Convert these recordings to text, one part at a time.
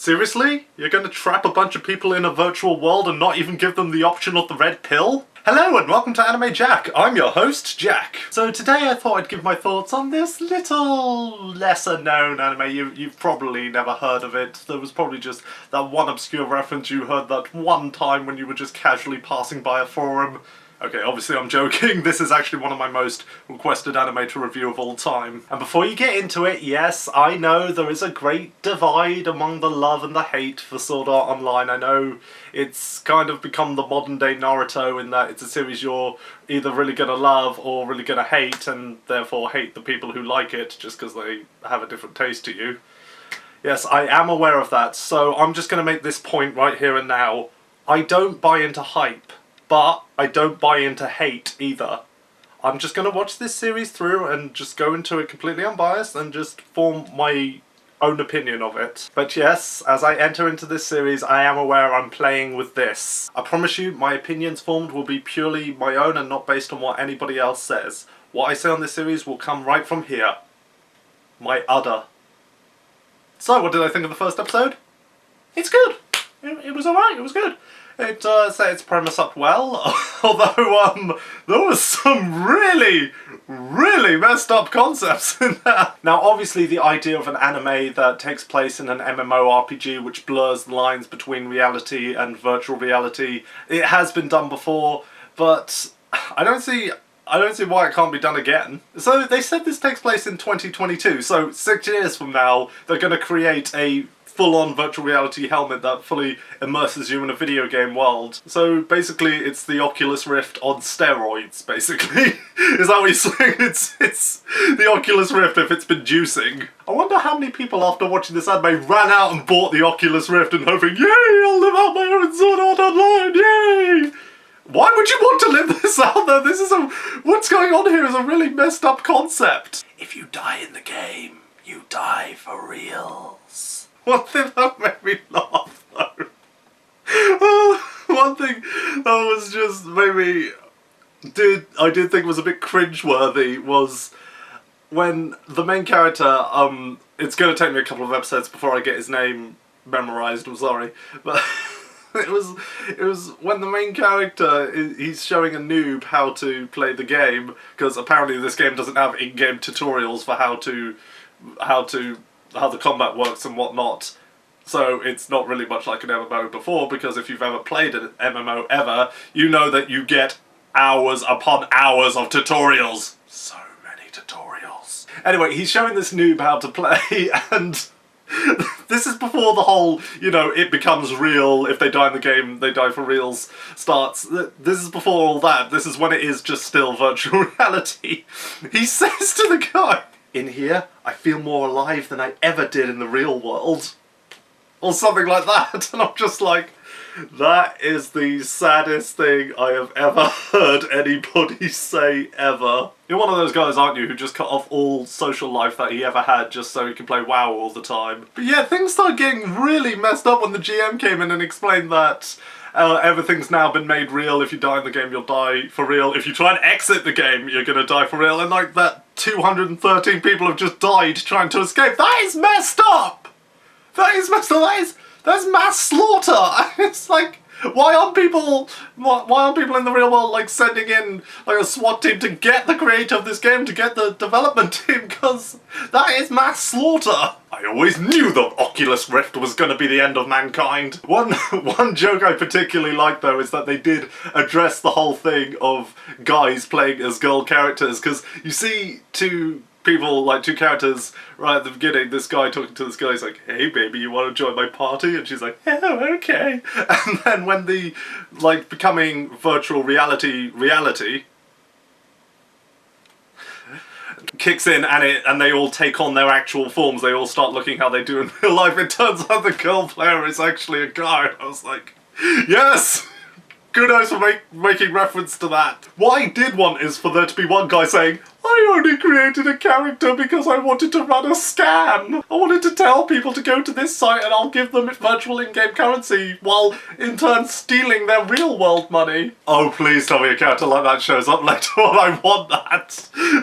Seriously? You're gonna trap a bunch of people in a virtual world and not even give them the option of the red pill? Hello and welcome to Anime Jack. I'm your host, Jack. So today I thought I'd give my thoughts on this little lesser known anime. You've probably never heard of it. There was probably just that one obscure reference you heard that one time when you were just casually passing by a forum. Okay, obviously I'm joking. This is actually one of my most requested anime to review of all time. And before you get into it, yes, I know there is a great divide among the love and the hate for Sword Art Online. I know it's kind of become the modern day Naruto in that it's a series you're either really gonna love or really gonna hate, and therefore hate the people who like it just because they have a different taste to you. Yes, I am aware of that, so I'm just gonna make this point right here and now. I don't buy into hype. But I don't buy into hate either. I'm just going to watch this series through and just go into it completely unbiased and just form my own opinion of it. But yes, as I enter into this series, I am aware I'm playing with this. I promise you, my opinions formed will be purely my own and not based on what anybody else says. What I say on this series will come right from here. My udder. So, what did I think of the first episode? It's good. It was alright, it was good. It set its premise up well, although there was some really messed up concepts in there. Now obviously the idea of an anime that takes place in an MMORPG which blurs the lines between reality and virtual reality, it has been done before, but I don't see why it can't be done again. So they said this takes place in 2022, so 6 years from now they're going to create a full-on virtual reality helmet that fully immerses you in a video game world. So basically it's the Oculus Rift on steroids, basically. Is that what you're saying? It's the Oculus Rift if it's been juicing. I wonder how many people after watching this anime ran out and bought the Oculus Rift and hoping, yay, I'll live out my own Sword Art Online, yay! Why would you want to live this out though? This is what's going on here is a really messed up concept. If you die in the game, you die for reals. One thing that made me laugh though. One thing that was just maybe I did think was a bit cringeworthy was when the main character, it's gonna take me a couple of episodes before I get his name memorized, I'm sorry. But it was when the main character, he's showing a noob how to play the game, because apparently this game doesn't have in-game tutorials for how the combat works and whatnot. So it's not really much like an MMO before, because if you've ever played an MMO ever, you know that you get hours upon hours of tutorials. So many tutorials. Anyway, he's showing this noob how to play, and this is before the whole, you know, it becomes real, if they die in the game, they die for reals starts. This is before all that. This is when it is just still virtual reality. He says to the guy, "In here, I feel more alive than I ever did in the real world." Or something like that. And I'm just like, that is the saddest thing I have ever heard anybody say ever. You're one of those guys, aren't you, who just cut off all social life that he ever had just so he can play WoW all the time. But yeah, things started getting really messed up when the GM came in and explained that everything's now been made real. If you die in the game, you'll die for real. If you try and exit the game, you're gonna die for real. And like that 213 people have just died trying to escape. That is messed up! That is messed up. That's mass slaughter. It's like, why aren't people in the real world like sending in like a SWAT team to get the creator of this game, to get the development team? Because that is mass slaughter. I always knew the Oculus Rift was going to be the end of mankind. One joke I particularly like though is that they did address the whole thing of guys playing as girl characters, because you see two characters right at the beginning, this guy talking to this girl, he's like, "Hey baby, you want to join my party?" And she's like, "Oh, okay." And then when the, like, becoming virtual reality kicks in and they all take on their actual forms, they all start looking how they do in real life, it turns out the girl player is actually a guy. I was like, yes! Kudos for making reference to that. What I did want is for there to be one guy saying, "I only created a character because I wanted to run a scam. I wanted to tell people to go to this site and I'll give them virtual in-game currency while in turn stealing their real world money." Oh, please tell me a character like that shows up later on. I want that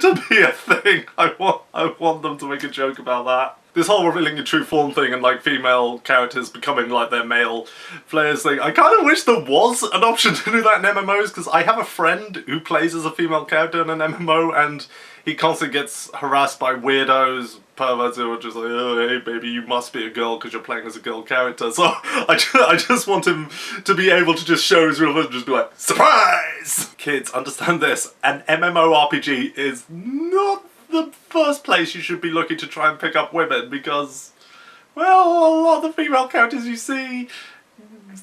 to be a thing. I want them to make a joke about that. This whole revealing your true form thing and like female characters becoming like their male players thing, I kind of wish there was an option to do that in MMOs, because I have a friend who plays as a female character in an MMO and he constantly gets harassed by weirdos, perverts who are just like, oh, hey baby, you must be a girl because you're playing as a girl character. So I just want him to be able to just show his real face and just be like, surprise! Kids, understand this, an MMORPG is not the first place you should be looking to try and pick up women, because, well, a lot of the female characters you see,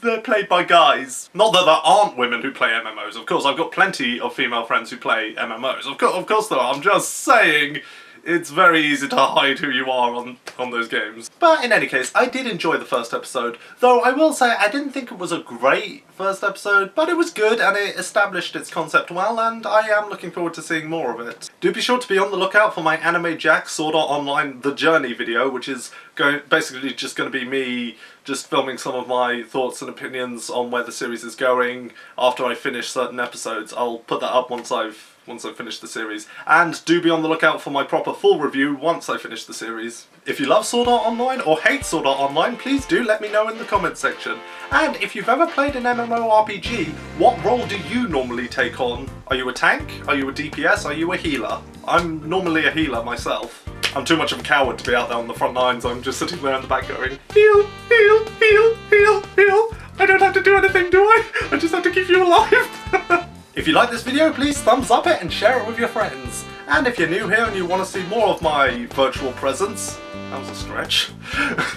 they're played by guys. Not that there aren't women who play MMOs, of course. I've got plenty of female friends who play MMOs. Of course there are. I'm just saying it's very easy to hide who you are on those games. But in any case, I did enjoy the first episode, though I will say I didn't think it was a great first episode, but it was good and it established its concept well, and I am looking forward to seeing more of it. Do be sure to be on the lookout for my Anime Jack Sword Art Online The Journey video, which is basically just going to be me just filming some of my thoughts and opinions on where the series is going after I finish certain episodes. I'll put that up once I've finished the series. And do be on the lookout for my proper full review once I finish the series. If you love Sword Art Online or hate Sword Art Online, please do let me know in the comments section. And if you've ever played an MMORPG, what role do you normally take on? Are you a tank? Are you a DPS? Are you a healer? I'm normally a healer myself. I'm too much of a coward to be out there on the front lines. I'm just sitting there in the back going, heal, heal, heal, heal, heal. I don't have to do anything, do I? I just have to keep you alive. If you like this video, please thumbs up it and share it with your friends. And if you're new here and you want to see more of my virtual presence, that was a stretch,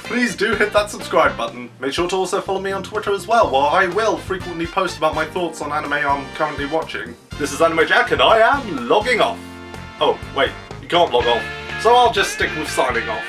please do hit that subscribe button. Make sure to also follow me on Twitter as well, where I will frequently post about my thoughts on anime I'm currently watching. This is Anime Jack and I am logging off. Oh, wait, you can't log off, so I'll just stick with signing off.